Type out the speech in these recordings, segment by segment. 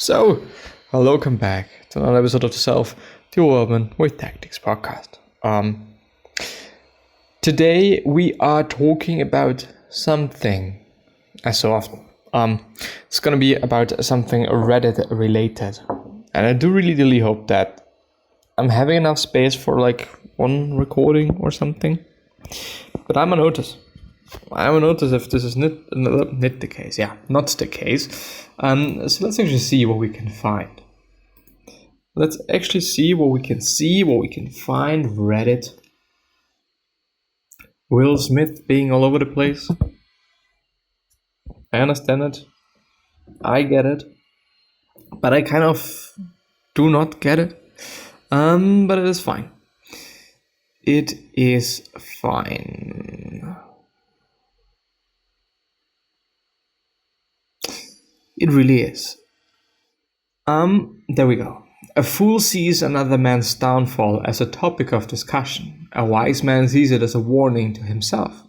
So, welcome back to another episode of the Self-Development with Tactics podcast. Today we are talking about something, as so often. It's gonna be about something Reddit related, and I do really hope that I'm having enough space for like one recording or something. But I'm gonna notice if this is not the case. Yeah, not the case. So let's actually see what we can find. Let's actually see what we can find. Reddit. Will Smith being all over the place. I understand it. I get it. But I kind of do not get it. But it is fine. It is fine. It really is. There we go. A fool sees another man's downfall as a topic of discussion. A wise man sees it as a warning to himself.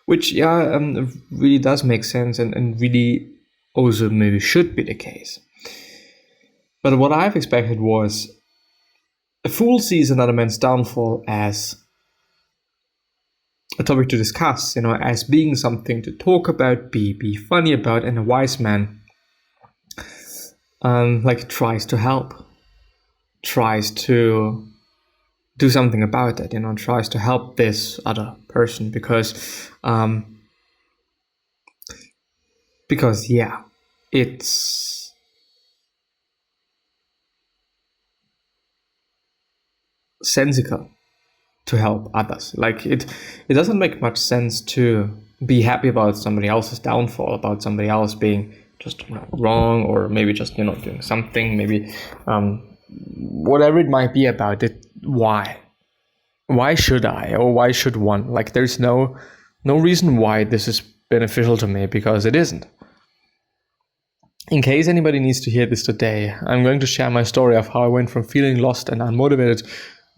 Which, really does make sense and really also maybe should be the case. But what I've expected was a fool sees another man's downfall as a topic to discuss, as being something to talk about, be funny about, and a wise man tries to help, tries to do something about it, tries to help this other person because it's sensical to help others. It doesn't make much sense to be happy about somebody else's downfall, about somebody else being just wrong, or maybe just doing something, maybe whatever it might be about it. Why should I, or why should one? There's no reason why this is beneficial to me, because it isn't. In case anybody needs to hear this today, I'm going to share my story of how I went from feeling lost and unmotivated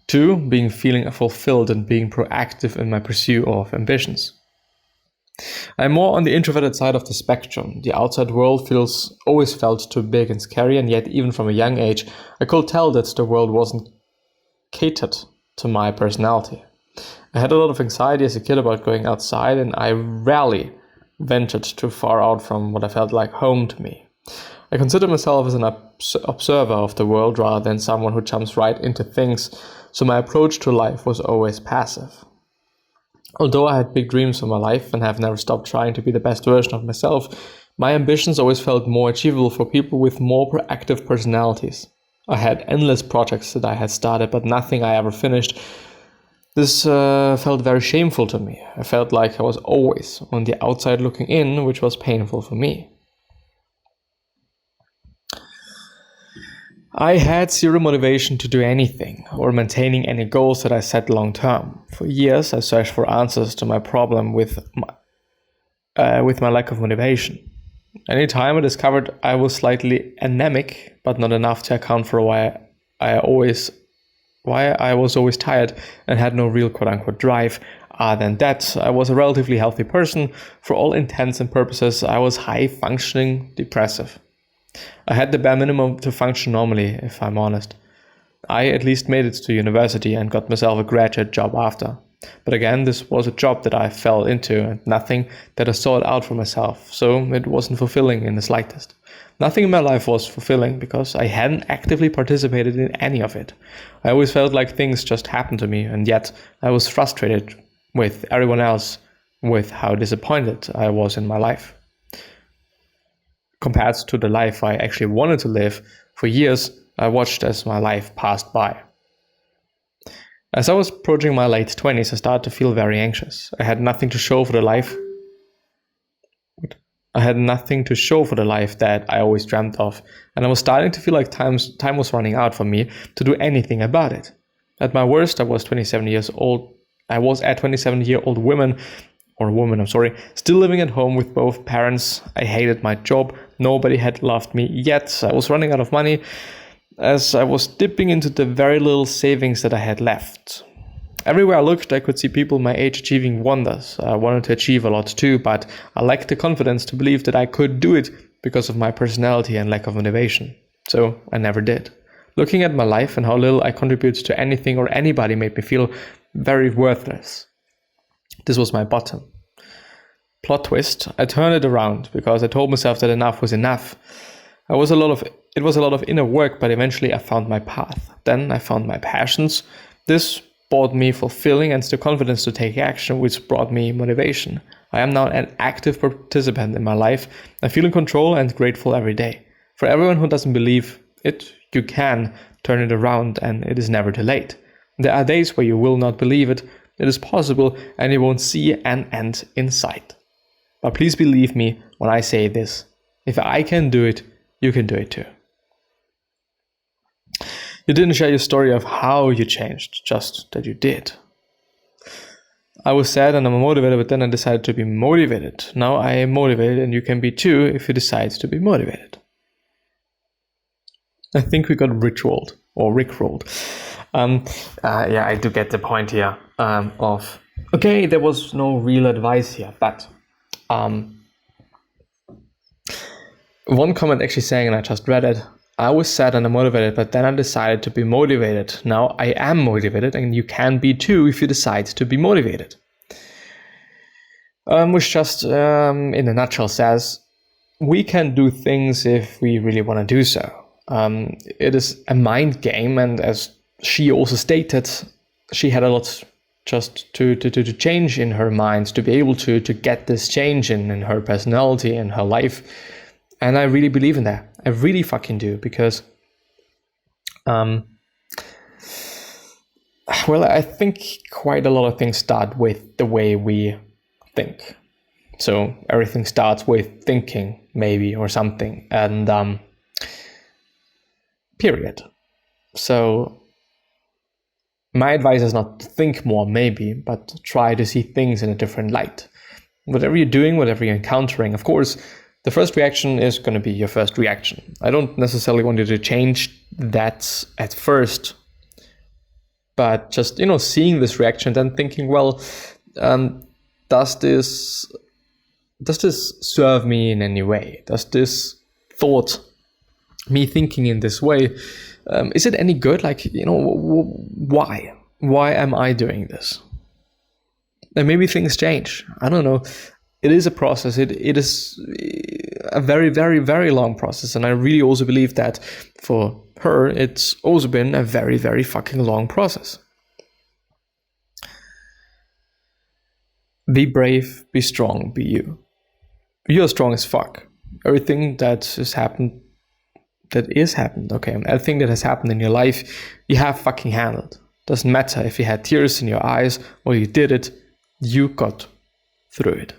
to feeling fulfilled and being proactive in my pursuit of ambitions. I'm more on the introverted side of the spectrum. The outside world always felt too big and scary, and yet even from a young age, I could tell that the world wasn't catered to my personality. I had a lot of anxiety as a kid about going outside, and I rarely ventured too far out from what I felt like home to me. I consider myself as an observer of the world rather than someone who jumps right into things, so my approach to life was always passive. Although I had big dreams for my life and have never stopped trying to be the best version of myself, my ambitions always felt more achievable for people with more proactive personalities. I had endless projects that I had started, but nothing I ever finished. This felt very shameful to me. I felt like I was always on the outside looking in, which was painful for me. I had zero motivation to do anything or maintaining any goals that I set long term. For years, I searched for answers to my problem with my lack of motivation. Anytime I discovered I was slightly anemic, but not enough to account for why I was always tired and had no real quote-unquote drive. Other than that, I was a relatively healthy person. For all intents and purposes, I was high-functioning depressive. I had the bare minimum to function normally, if I'm honest. I at least made it to university and got myself a graduate job after. But again, this was a job that I fell into and nothing that I sought out for myself, so it wasn't fulfilling in the slightest. Nothing in my life was fulfilling because I hadn't actively participated in any of it. I always felt like things just happened to me, and yet I was frustrated with everyone else with how disappointed I was in my life. Compared to the life I actually wanted to live, for years I watched as my life passed by. As I was approaching my late 20s, I started to feel very anxious. I had nothing to show for the life that I always dreamt of, and I was starting to feel like time was running out for me to do anything about it. At my worst, I was a 27-year-old woman, still living at home with both parents. I hated my job. Nobody had loved me yet. I was running out of money as I was dipping into the very little savings that I had left. Everywhere I looked, I could see people my age achieving wonders. I wanted to achieve a lot too, but I lacked the confidence to believe that I could do it because of my personality and lack of motivation. So I never did. Looking at my life and how little I contributed to anything or anybody made me feel very worthless. This was my bottom. Plot twist, I turned it around because I told myself that enough was enough. It was a lot of inner work, but eventually I found my path. Then I found my passions. This brought me fulfilling and the confidence to take action, which brought me motivation. I am now an active participant in my life. I feel in control and grateful every day. For everyone who doesn't believe it, you can turn it around and it is never too late. There are days where you will not believe it. It is possible and you won't see an end in sight. But please believe me when I say this. If I can do it, you can do it too. You didn't share your story of how you changed, just that you did. I was sad and I'm motivated, but then I decided to be motivated. Now I am motivated and you can be too if you decide to be motivated. I think we got rickrolled. Yeah, I do get the point here of, okay, there was no real advice here, but one comment actually saying, and I just read it, I was sad and unmotivated, but then I decided to be motivated. Now I am motivated and you can be too if you decide to be motivated. Which just in a nutshell says, we can do things if we really want to do so. It is a mind game, and as she also stated, she had a lot just to change in her mind, to be able to get this change in her personality and her life. And I really believe in that. I really fucking do, because well, I think quite a lot of things start with the way we think. So everything starts with thinking, maybe, or something, and period. So my advice is not to think more, maybe, but try to see things in a different light. Whatever you're doing, whatever you're encountering, of course, the first reaction is going to be your first reaction. I don't necessarily want you to change that at first, but just, seeing this reaction, then thinking, well, does this serve me in any way? Does this thought, me thinking in this way, is it any good? Like, why? Why am I doing this? And maybe things change. I don't know. It is a process. It is a very, very, very long process. And I really also believe that for her, it's also been a very, very fucking long process. Be brave, be strong, be you. You're strong as fuck. Everything that has happened, okay, everything that has happened in your life, you have fucking handled. Doesn't matter if you had tears in your eyes or you did it, you got through it.